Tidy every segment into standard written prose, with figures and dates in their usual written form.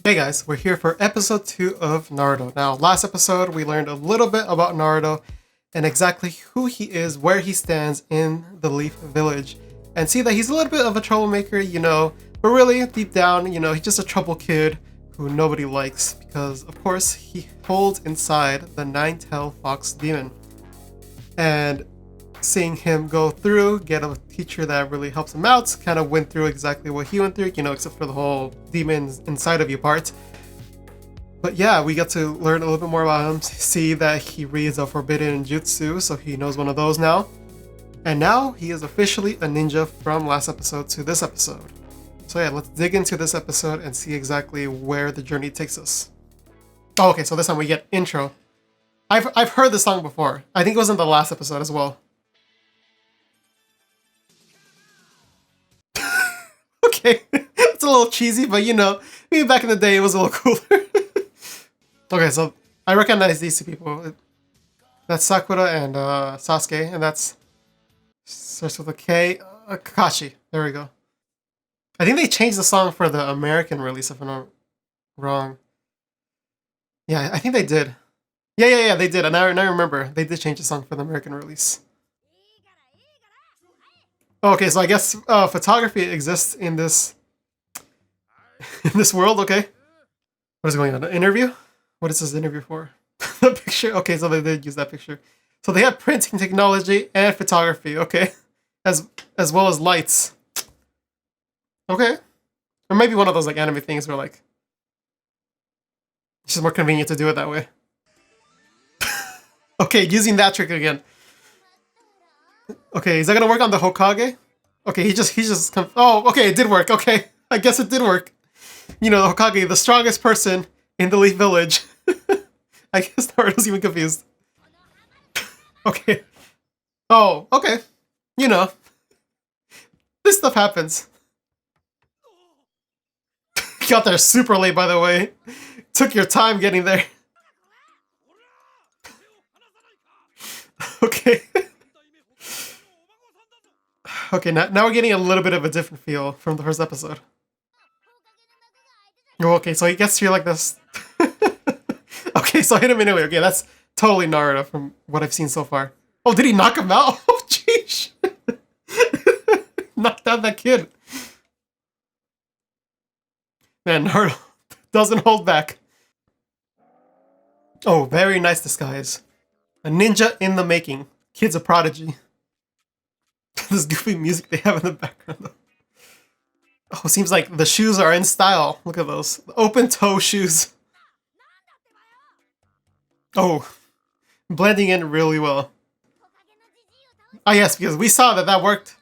Hey guys, we're here for episode 2 of Naruto. Now, last episode we learned a little bit about Naruto and exactly who he is, where he stands in the Leaf Village, and see that he's a little bit of a troublemaker, but really, deep down, he's just a trouble kid who nobody likes because, of course, he holds inside the Nine-Tailed Fox Demon. And seeing him go through, get a teacher that really helps him out, kind of went through exactly what he went through, except for the whole demons inside of you part. But yeah, we get to learn a little bit more about him, see that he reads a forbidden jutsu, so he knows one of those now. And now he is officially a ninja from last episode to this episode. So yeah, let's dig into this episode and see exactly where the journey takes us. Oh, okay, so this time we get intro. I've heard this song before. I think it was in the last episode as well. Okay, it's a little cheesy, but maybe back in the day it was a little cooler. Okay, so I recognize these two people. That's Sakura and Sasuke, and that's starts with a K. Kakashi. There we go. I think they changed the song for the American release, if I'm not wrong. Yeah, I think they did. Yeah, they did. And I remember they did change the song for the American release. Okay, so I guess photography exists in this world. Okay, what is going on? An interview? What is this interview for? The picture. Okay, so they did use that picture. So they have printing technology and photography. Okay, as well as lights. Okay, or maybe one of those like anime things where like it's just more convenient to do it that way. Okay, using that trick again. Okay, is that gonna work on the Hokage? Okay, he just oh, okay, it did work. Okay, I guess it did work. The Hokage, the strongest person in the Leaf Village. I guess Naruto's even confused. Okay. Oh, okay. This stuff happens. Got there super late, by the way. Took your time getting there. Okay. Okay, now we're getting a little bit of a different feel from the first episode. Oh, okay, so he gets to you like this. Okay, so I hit him anyway. Okay, that's totally Naruto from what I've seen so far. Oh, did he knock him out? Oh, jeez. Knocked out that kid. Man, Naruto doesn't hold back. Oh, very nice disguise. A ninja in the making. Kid's a prodigy. This goofy music they have in the background. Oh, seems like the shoes are in style. Look at those. Open toe shoes. Oh, blending in really well. Ah, yes, because we saw that worked.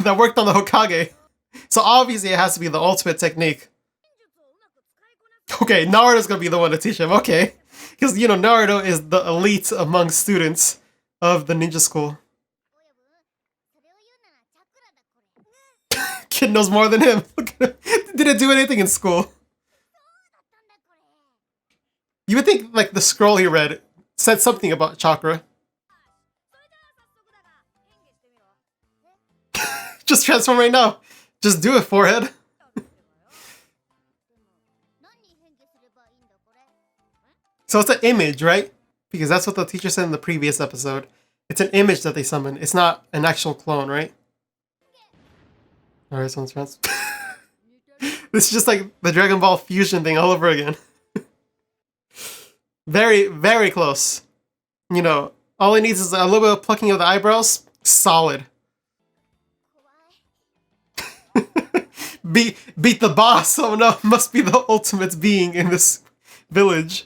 That worked on the Hokage. So obviously it has to be the ultimate technique. Okay, Naruto's gonna be the one to teach him. Okay. Because, Naruto is the elite among students of the ninja school. Kid knows more than him. Didn't do anything in school. You would think, like, the scroll he read said something about chakra. Just transform right now. Just do it, forehead. So it's an image, right? Because that's what the teacher said in the previous episode. It's an image that they summon. It's not an actual clone, right? Alright, someone's friends. This is just like the Dragon Ball fusion thing all over again. Very, very close. All it needs is a little bit of plucking of the eyebrows. Solid. Beat the boss. Oh no, must be the ultimate being in this village.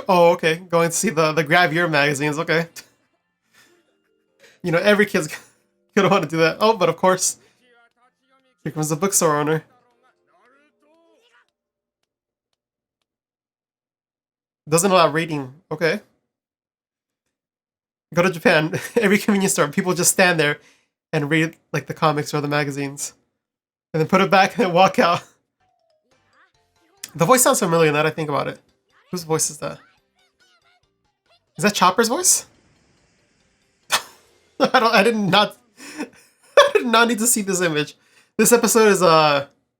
Oh, okay. Going to see the Grab Your magazines. Okay. Every kid's gonna want to do that. Oh, but of course, here comes the bookstore owner. Doesn't allow reading. Okay. Go to Japan. Every convenience store, people just stand there and read like the comics or the magazines, and then put it back and then walk out. The voice sounds familiar now that I think about it. Whose voice is that? Is that Chopper's voice? I did not I did not need to see this image. This episode is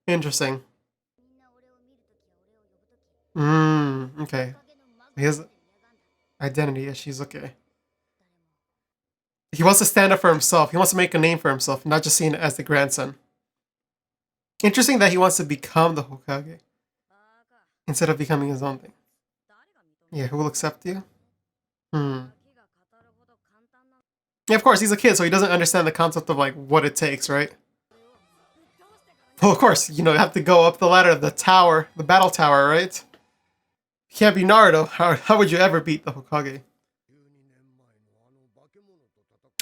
interesting. Okay. His identity, yeah, she's okay. He wants to stand up for himself. He wants to make a name for himself, not just seen as the grandson. Interesting that he wants to become the Hokage instead of becoming his own thing. Yeah, who will accept you? Hmm. Yeah, of course, he's a kid, so he doesn't understand the concept of like what it takes, right? Well, of course, you have to go up the ladder of the tower, the battle tower, right? You can't be Naruto. How would you ever beat the Hokage?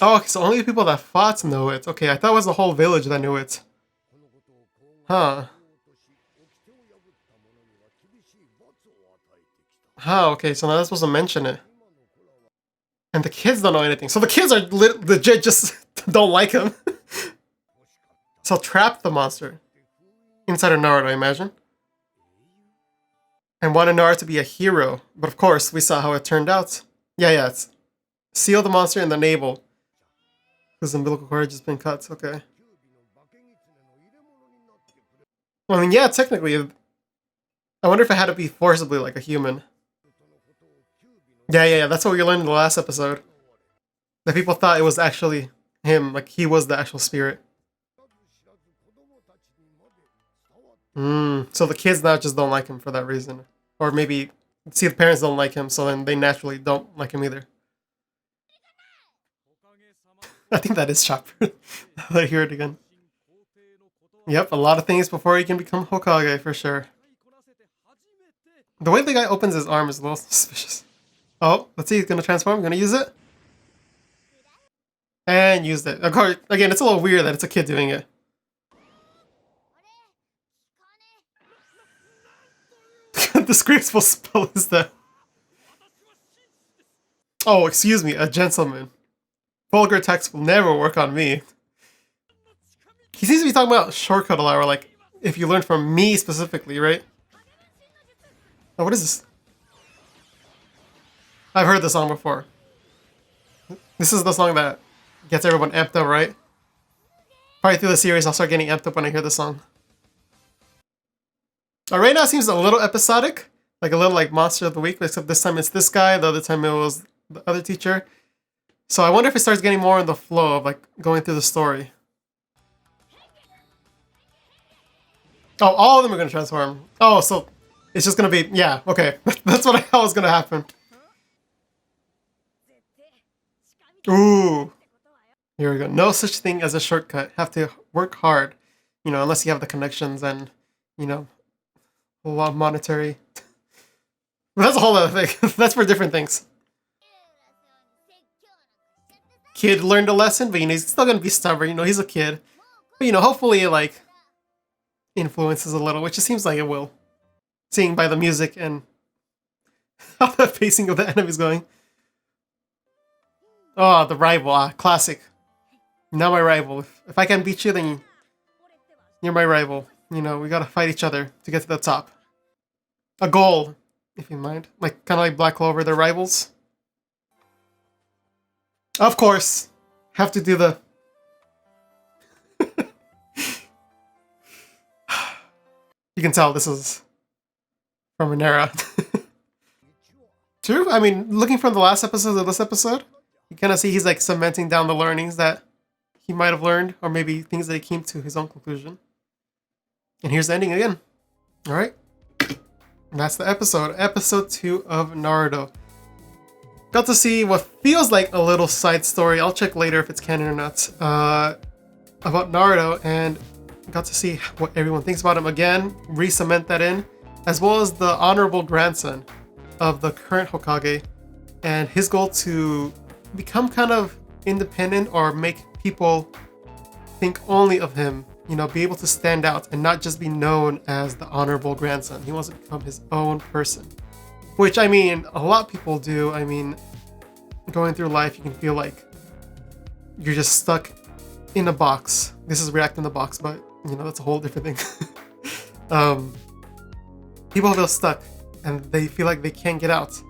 Oh, okay, so only the people that fought know it. Okay, I thought it was the whole village that knew it. Huh. Huh, okay, so now they're supposed to mention it. And the kids don't know anything. So the kids are legit just don't like him. So trap the monster inside of Naruto, I imagine. And wanted Naruto to be a hero. But of course, we saw how it turned out. Yeah, it's seal the monster in the navel. Because the umbilical cord has been cut, okay. Well, I mean, yeah, technically. I wonder if it had to be forcibly like a human. Yeah, that's what we learned in the last episode. That people thought it was actually him, like he was the actual spirit. So the kids now just don't like him for that reason. Or maybe, see, the parents don't like him, so then they naturally don't like him either. I think that is Chopper. I hear it again. Yep, a lot of things before he can become Hokage, for sure. The way the guy opens his arm is a little suspicious. Oh, let's see, he's gonna transform, gonna use it. And used it. Of course, again, it's a little weird that it's a kid doing it. The disgraceful spell is that. Oh, excuse me, a gentleman. Vulgar text will never work on me. He seems to be talking about shortcut a lot, or like, if you learn from me specifically, right? Oh, what is this? I've heard this song before. This is the song that gets everyone amped up, right? Probably through the series, I'll start getting amped up when I hear the song. Right now it seems a little episodic, like a little like Monster of the Week, except this time it's this guy, the other time it was the other teacher. So I wonder if it starts getting more in the flow of like going through the story. Oh, all of them are going to transform. Oh, so it's just going to be, yeah, okay. That's what I thought was going to happen. Ooh. Here we go. No such thing as a shortcut. Have to work hard, unless you have the connections and, a lot of monetary. But that's a whole other thing. That's for different things. Kid learned a lesson, but he's still gonna be stubborn. He's a kid. But hopefully it like influences a little, which it seems like it will. Seeing by the music and how the pacing of the enemy's going. Oh, the rival, classic. Now my rival. If I can beat you, then you're my rival. We gotta fight each other to get to the top. A goal, if you mind. Like, kind of like Black Clover, they're rivals. Of course. Have to do the... You can tell this is from an era. True, I mean, looking from the last episode to this episode, you kind of see he's like cementing down the learnings that he might have learned, or maybe things that he came to his own conclusion. And here's the ending again. Alright. That's the episode. Episode 2 of Naruto. Got to see what feels like a little side story. I'll check later if it's canon or not. About Naruto, and got to see what everyone thinks about him again. Re-cement that in. As well as the honorable grandson of the current Hokage. And his goal to become kind of independent or make people think only of him. Be able to stand out and not just be known as the honorable grandson. He wants to become his own person. Which, I mean, a lot of people do. I mean, going through life, you can feel like you're just stuck in a box. This is React in the box, but, that's a whole different thing. People feel stuck, and they feel like they can't get out.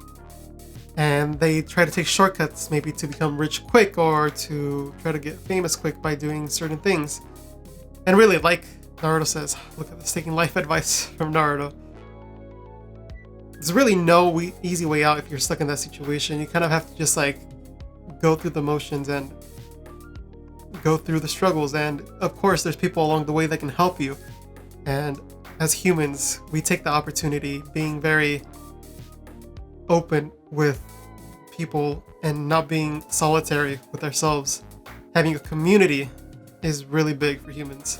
And they try to take shortcuts, maybe to become rich quick, or to try to get famous quick by doing certain things. And really, like Naruto says, look at this, taking life advice from Naruto. there's really no easy way out if you're stuck in that situation. You kind of have to just like go through the motions and go through the struggles. And of course, there's people along the way that can help you. And as humans, we take the opportunity, being very open with people and not being solitary with ourselves. Having a community is really big for humans.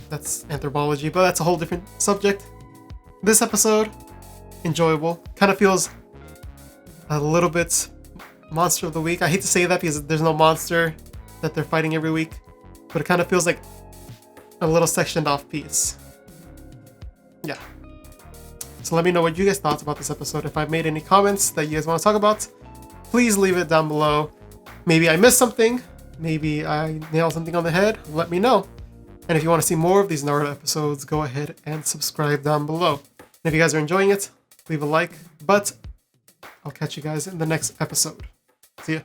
That's anthropology, but that's a whole different subject. This episode, enjoyable. Kind of feels a little bit monster of the week. I hate to say that because there's no monster that they're fighting every week, but it kind of feels like a little sectioned off piece. Yeah. So let me know what you guys thought about this episode. If I've made any comments that you guys want to talk about, please leave it down below. Maybe I missed something. Maybe I nailed something on the head. Let me know. And if you want to see more of these Naruto episodes, go ahead and subscribe down below. And if you guys are enjoying it, leave a like. But I'll catch you guys in the next episode. See ya.